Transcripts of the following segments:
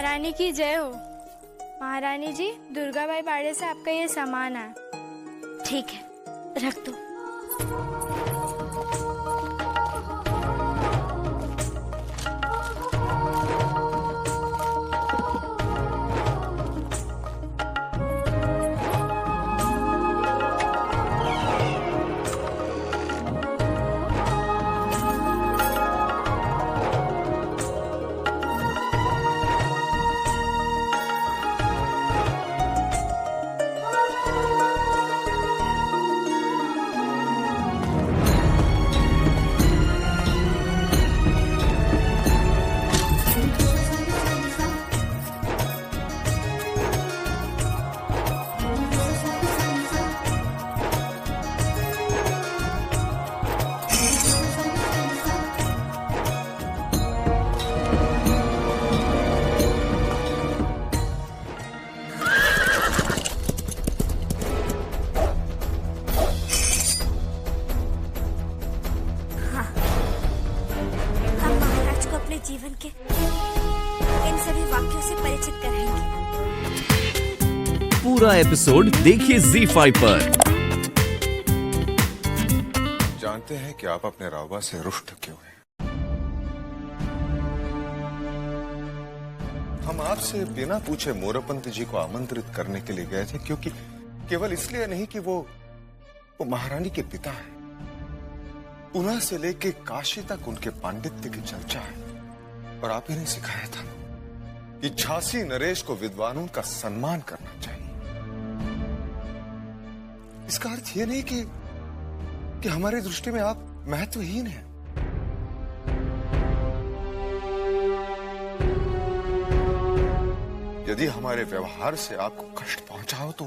महारानी की जय हो। महारानी जी, दुर्गाबाई बाड़े से आपका ये सामान है। ठीक है, रख दो। जीवन के इन सभी वाक्यों से परिचित कराएंगे। पूरा एपिसोड देखिए ZEE5 पर। जानते हैं कि आप अपने रावबा से रुष्ट क्यों हैं? हम आपसे बिना पूछे मोरपंत जी को आमंत्रित करने के लिए गए थे, क्योंकि केवल इसलिए नहीं कि वो महारानी के पिता हैं। पुणे से लेके काशी तक उनके पांडित्य की चर्चा है और आप ही ने सिखाया था कि झांसी नरेश को विद्वानों का सम्मान करना चाहिए। इसका अर्थ यह नहीं कि हमारी दृष्टि में आप महत्वहीन हैं। यदि हमारे व्यवहार से आपको कष्ट पहुंचा हो तो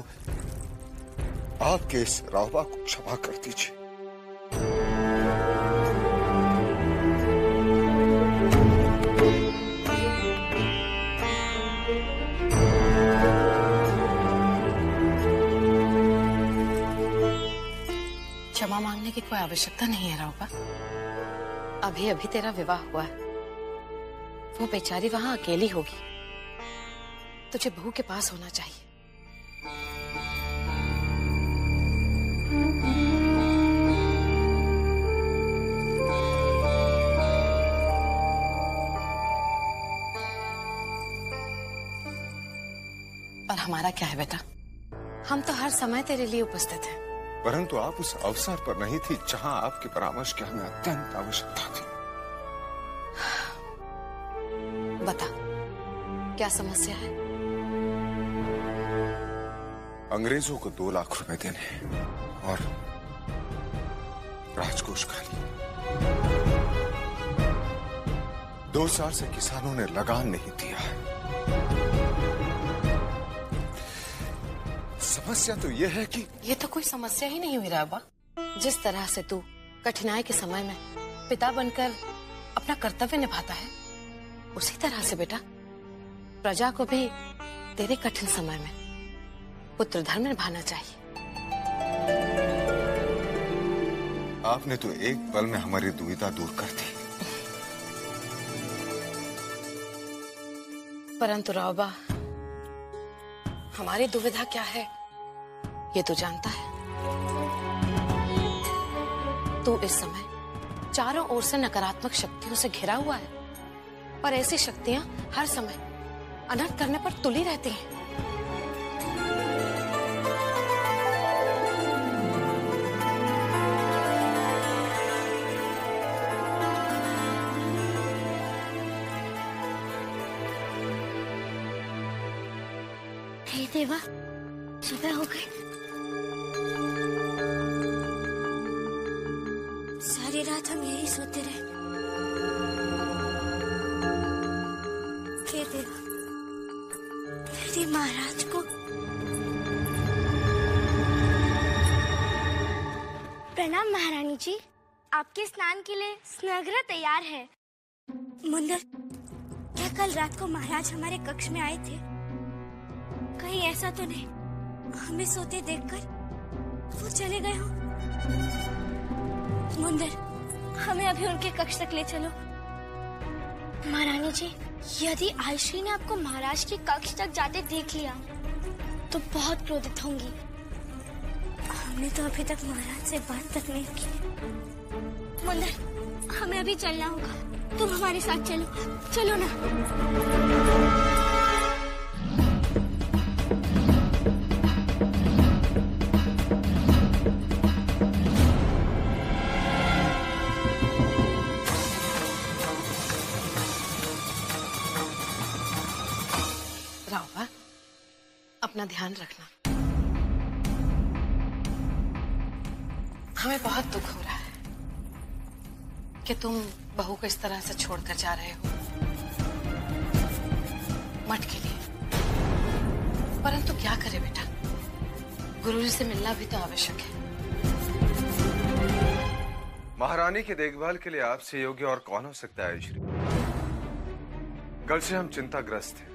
आपके इस रावबा को क्षमा कर दीजिए। क्षमा मांगने की कोई आवश्यकता नहीं है रावबा। अभी अभी तेरा विवाह हुआ है, वो बेचारी वहां अकेली होगी, तुझे बहू के पास होना चाहिए। और हमारा क्या है बेटा, हम तो हर समय तेरे लिए उपस्थित हैं। परंतु आप उस अवसर पर नहीं थी जहां आपके परामर्श की हमें अत्यंत आवश्यकता थी। बता, क्या समस्या है? अंग्रेजों को 2 लाख रुपए देने और राजकोष खाली। 2 साल से किसानों ने लगान नहीं दिया है। समस्या तो यह है कि ये तो कोई समस्या ही नहीं हुई रावबा। जिस तरह से तू कठिनाई के समय में पिता बनकर अपना कर्तव्य निभाता है, उसी तरह से बेटा प्रजा को भी तेरे कठिन समय में पुत्र धर्म निभाना चाहिए। आपने तो एक पल में हमारी दुविधा दूर कर दी। परंतु रावबा, हमारी दुविधा क्या है ये तो जानता है। तू इस समय चारों ओर से नकारात्मक शक्तियों से घिरा हुआ है और ऐसी शक्तियां हर समय अनर्थ करने पर तुली रहती हैं। हे देवा, सुबह हो गई। सारी रात हम यही सोते रहे। हे देवा, मेरे महाराज को प्रणाम महारानी जी, आपके स्नान के लिए स्नागृह तैयार है। मुंदर, क्या कल रात को महाराज हमारे कक्ष में आए थे? कहीं ऐसा तो नहीं हमें सोते देखकर वो चले गए हो? मुंदर, हमें अभी उनके कक्ष तक ले चलो। महारानी जी, यदि आयश्री ने आपको महाराज के कक्ष तक जाते देख लिया तो बहुत क्रोधित होंगी। हमने तो अभी तक महाराज से बात तक नहीं की। मुंदर, हमें अभी चलना होगा। तुम हमारे साथ चलो, चलो ना। राघवा, अपना ध्यान रखना। हमें बहुत दुख हो रहा है कि तुम बहू को इस तरह से छोड़कर जा रहे हो मठ के लिए। परंतु क्या करे बेटा, गुरुजी से मिलना भी तो आवश्यक है। महारानी की देखभाल के लिए आपसे योग्य और कौन हो सकता है श्री? कल से हम चिंताग्रस्त थे,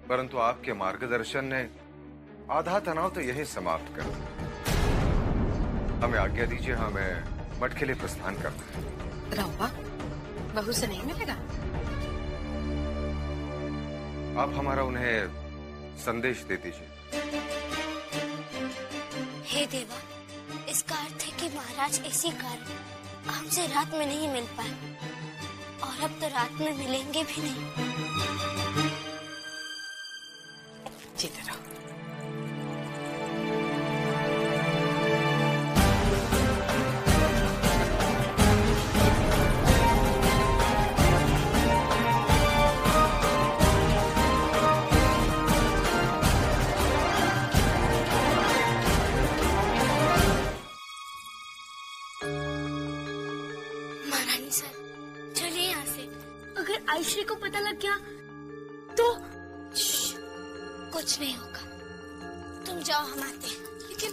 परंतु आपके मार्गदर्शन ने आधा तनाव तो यही समाप्त कर दिया। हमें आज्ञा दीजिए, हमें मठ के लिए प्रस्थान करना है। राघवा, बहू से नहीं मिलेगा? आप हमारा उन्हें संदेश दे दीजिए। हे देवा, इसका अर्थ है कि महाराज इसी कारण हमसे रात में नहीं मिल पाए और अब तो रात में मिलेंगे भी नहीं। जीते रहो। महारानी सर, चलिए यहाँ से। अगर आयश्री को पता लग गया तो कुछ नहीं होगा, तुम जाओ, हम आते हैं। लेकिन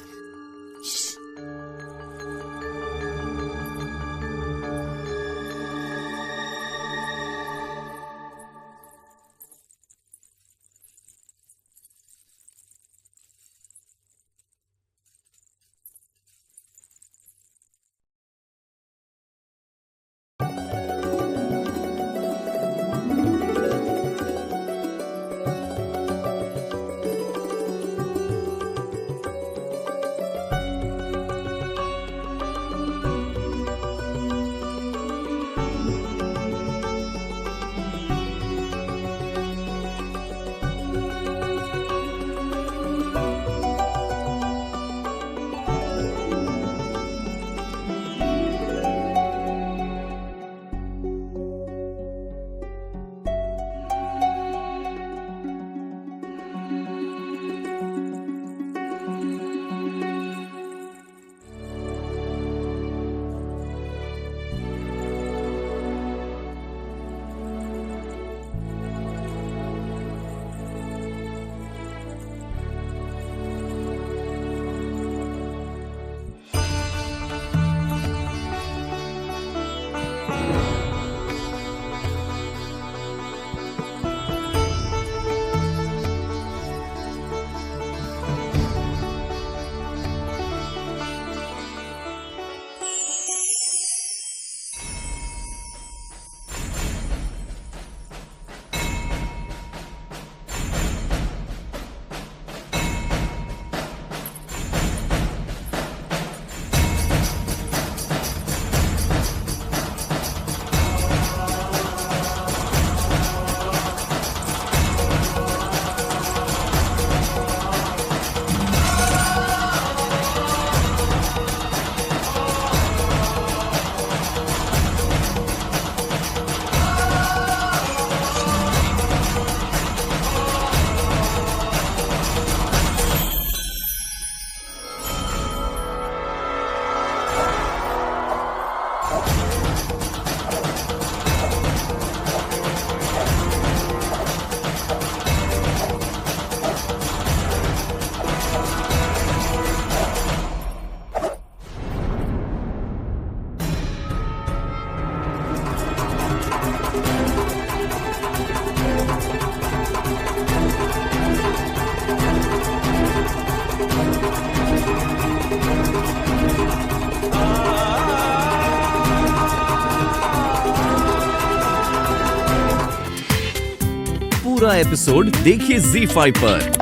एपिसोड देखिए ZEE5 पर।